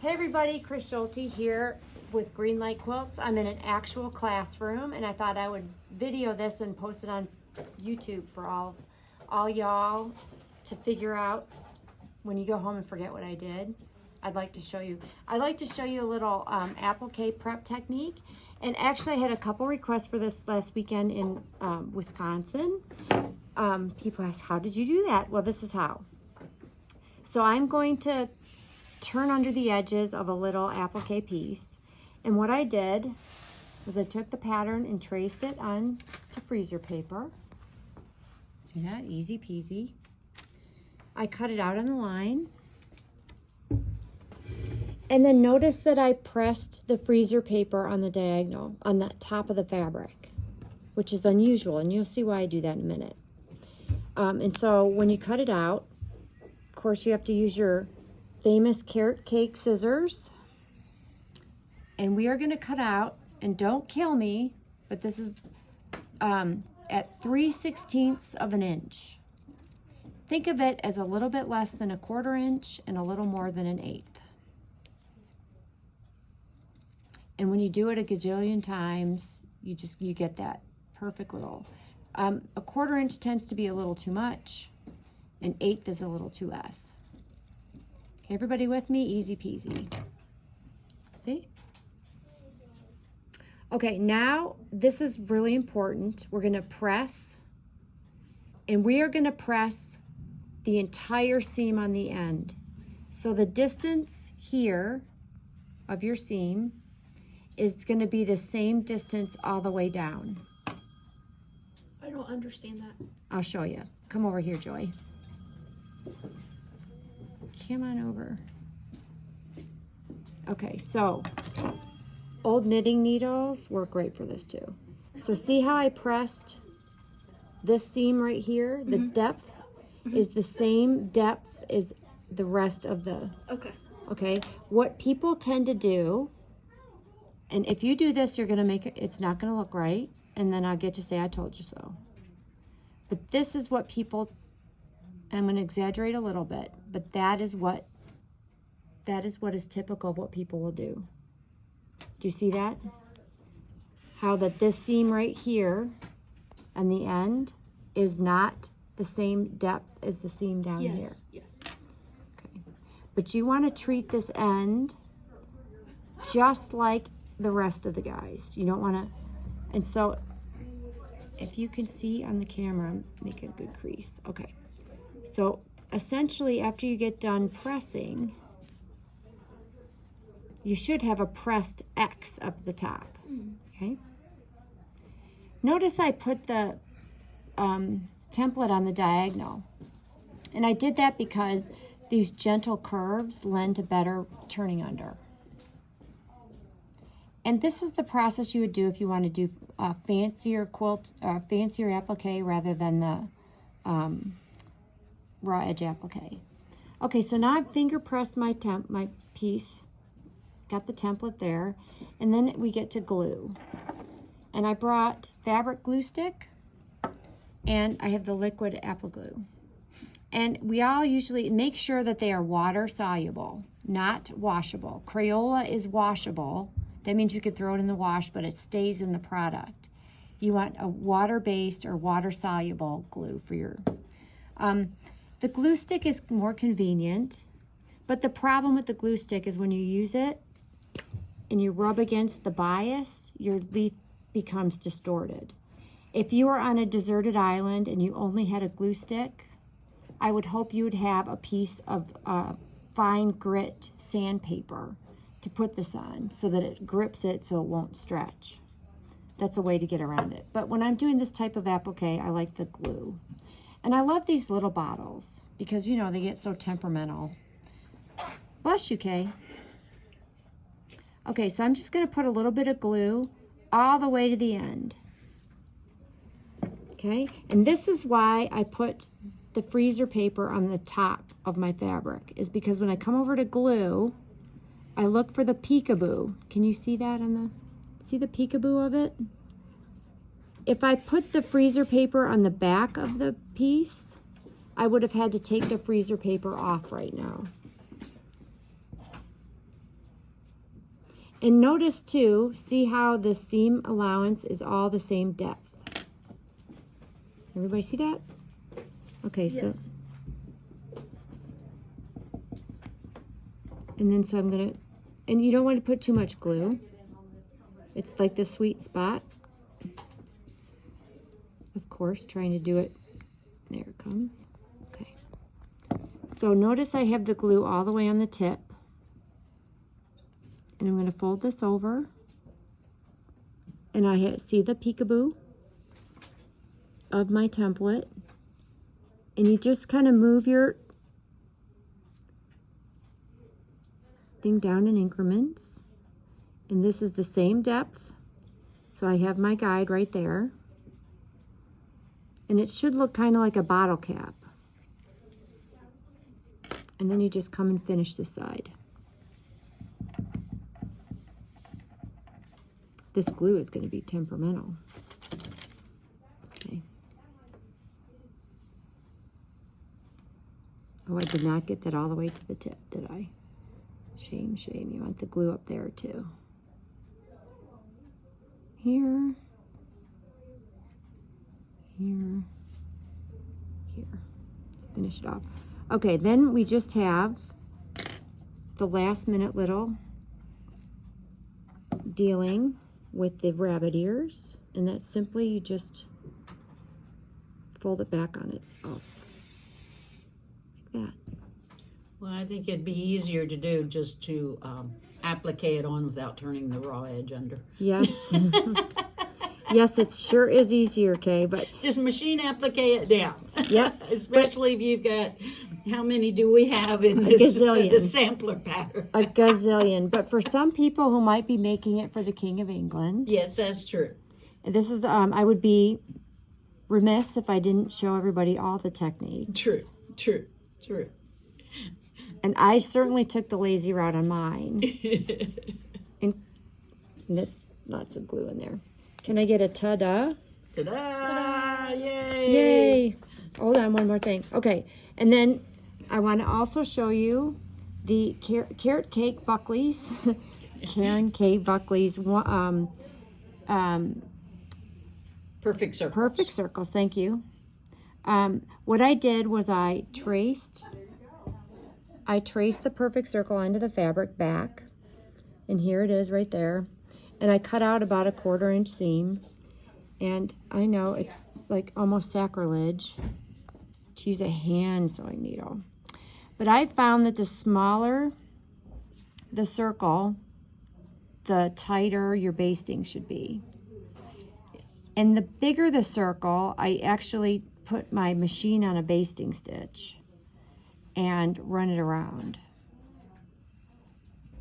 Hey everybody, Chris Schulte here with Greenlight Quilts. I'm in an actual classroom and I thought I would video this and post it on YouTube for all y'all to figure out when you go home and forget what I did. I'd like to show you a little applique prep technique. And actually I had a couple requests for this last weekend in Wisconsin. People asked, how did you do that? Well, this is how. So I'm going to turn under the edges of a little applique piece. And what I did was I took the pattern and traced it on to freezer paper. See that? Easy peasy. I cut it out on the line. And then notice that I pressed the freezer paper on the diagonal, on the top of the fabric, which is unusual, and you'll see why I do that in a minute. And so when you cut it out, of course you have to use your famous carrot cake scissors. And we are going to cut out, and don't kill me, but this is at 3/16 of an inch. Think of it as a little bit less than a 1/4 inch and a little more than an 1/8. And when you do it a gajillion times, you get that perfect little. A 1/4 inch tends to be a little too much. An 1/8 is a little too less. Okay, everybody with me? Easy peasy. See? Okay, now this is really important. We're gonna press, and we are gonna press the entire seam on the end. So the distance here of your seam is gonna be the same distance all the way down. I don't understand that. I'll show you. Come over here, Joy. Come on over. Okay, so old knitting needles work great for this too. So see how I pressed this seam right here? The depth is the same depth as the rest of the... Okay, what people tend to do, and if you do this, you're gonna make it, it's not gonna look right, and then I'll get to say I told you so. But this is what people, I'm gonna exaggerate a little bit, but that is what is typical of what people will do. Do you see that? How that this seam right here on the end is not the same depth as the seam down here. Yes. Okay. But you want to treat this end just like the rest of the guys. You don't want to, and so if you can see on the camera, make a good crease. Okay. So essentially after you get done pressing, you should have a pressed X up at the top, okay? Notice I put the template on the diagonal. And I did that because these gentle curves lend to better turning under. And this is the process you would do if you want to do a fancier quilt, fancier applique rather than the raw edge applique. Okay, so now I've finger pressed my piece. Got the template there, and then we get to glue. And I brought fabric glue stick, and I have the liquid applique. And we all usually make sure that they are water soluble, not washable. Crayola is washable. That means you could throw it in the wash, but it stays in the product. You want a water-based or water-soluble glue for your... the glue stick is more convenient, but the problem with the glue stick is when you use it, and you rub against the bias, your leaf becomes distorted. If you are on a deserted island and you only had a glue stick, I would hope you would have a piece of fine grit sandpaper to put this on so that it grips it so it won't stretch. That's a way to get around it. But when I'm doing this type of applique, I like the glue. And I love these little bottles because, you know, they get so temperamental. Bless you, Kay. Okay, so I'm just going to put a little bit of glue all the way to the end. Okay, and this is why I put the freezer paper on the top of my fabric, is because when I come over to glue, I look for the peekaboo. Can you see that on the, see the peekaboo of it? If I put the freezer paper on the back of the piece, I would have had to take the freezer paper off right now. And notice too, see how the seam allowance is all the same depth. Everybody see that? Okay, Yes. so. And then so I'm gonna, and you don't want to put too much glue. It's like the sweet spot. Of course, trying to do it. There it comes. Okay. So notice I have the glue all the way on the tip. And I'm going to fold this over. And I see the peekaboo of my template. And you just kind of move your thing down in increments. And this is the same depth. So I have my guide right there. And it should look kind of like a bottle cap. And then you just come and finish the side. This glue is going to be temperamental. Okay. Oh, I did not get that all the way to the tip, did I? Shame, shame. You want the glue up there too. Here. Here. Here. Finish it off. Okay, then we just have the last minute little dealing with the rabbit ears, and that's simply you just fold it back on itself like that. Well, I think it'd be easier to do just to applique it on without turning the raw edge under. Yes. Yes, it sure is easier, Kay, but Just machine applique it down. Yep. Especially if you've got, how many do we have in this gazillion. the sampler pattern? a gazillion. But for some people who might be making it for the King of England, Yes, that's true. this is, I would be remiss if I didn't show everybody all the techniques. True, true, true. And I certainly took the lazy route on mine. And there's lots of glue in there. Can I get a ta-da? Ta-da! Ta-da! Yay! Yay! Hold on, one more thing. Okay, and then I want to also show you the carrot cake Buckley's. Karen K. Buckley's Perfect circle. perfect circles. Thank you. What I did was I traced the perfect circle onto the fabric back, and here it is right there. And I cut out about a 1/4 inch seam. And I know it's like almost sacrilege to use a hand sewing needle. But I found that the smaller the circle, the tighter your basting should be. Yes. And the bigger the circle, I actually put my machine on a basting stitch and run it around.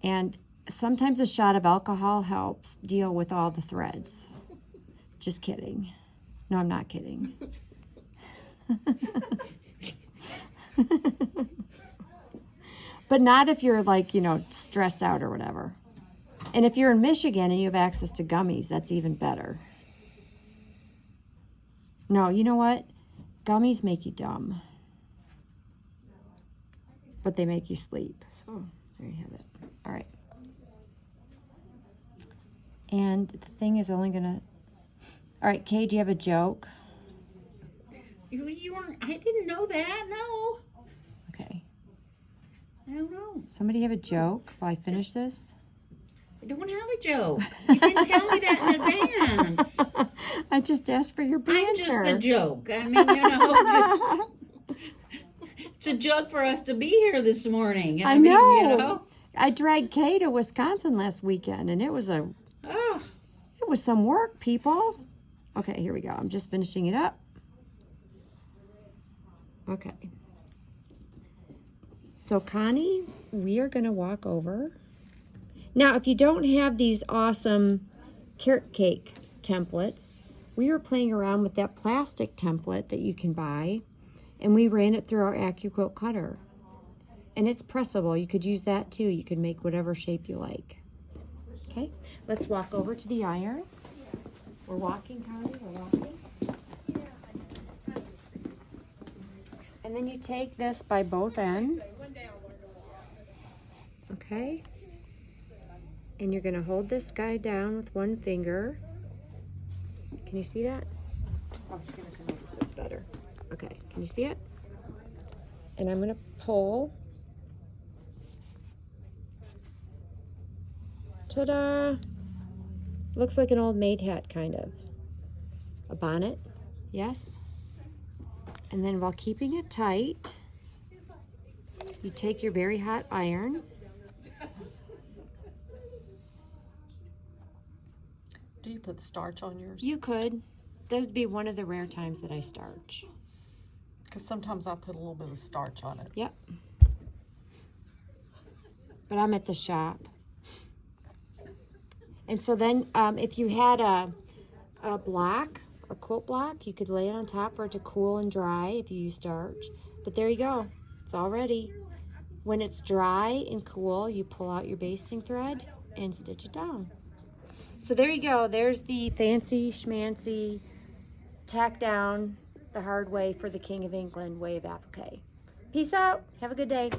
And sometimes a shot of alcohol helps deal with all the threads. Just kidding. No, I'm not kidding. But not if you're like, stressed out or whatever. And if you're in Michigan and you have access to gummies, that's even better. No, you know what? Gummies make you dumb. But they make you sleep. So there you have it. All right. And the thing is only gonna... All right, Kay, do you have a joke? You weren't, I didn't know that, no. Okay. I don't know. Somebody have a joke while I finish this? I don't have a joke. You didn't tell me that in advance. I just asked for your banter. I'm just a joke. I mean, it's a joke for us to be here this morning. I know. I dragged Kay to Wisconsin last weekend, and it was Oh, some work, people. Okay, here we go. I'm just finishing it up. Okay. So, Connie, we are going to walk over. Now, if you don't have these awesome carrot cake templates, we were playing around with that plastic template that you can buy, and we ran it through our AccuQuilt cutter. And it's pressable. You could use that too. You could make whatever shape you like. Okay, let's walk over to the iron. We're walking, Connie, we're walking. And then you take this by both ends. Okay. And you're gonna hold this guy down with one finger. Can you see that? Oh, she's gonna come over so it's better. Okay, can you see it? And I'm gonna pull. Ta-da! Looks like an old maid hat, kind of. A bonnet, yes. And then while keeping it tight, you take your very hot iron. Do you put starch on yours? You could. That would be one of the rare times that I starch. Because sometimes I put a little bit of starch on it. Yep. But I'm at the shop. And so then if you had a block, a quilt block, you could lay it on top for it to cool and dry if you use starch. But there you go. It's all ready. When it's dry and cool, you pull out your basting thread and stitch it down. So there you go. There's the fancy schmancy tack down the hard way for the King of England way of applique. Peace out. Have a good day.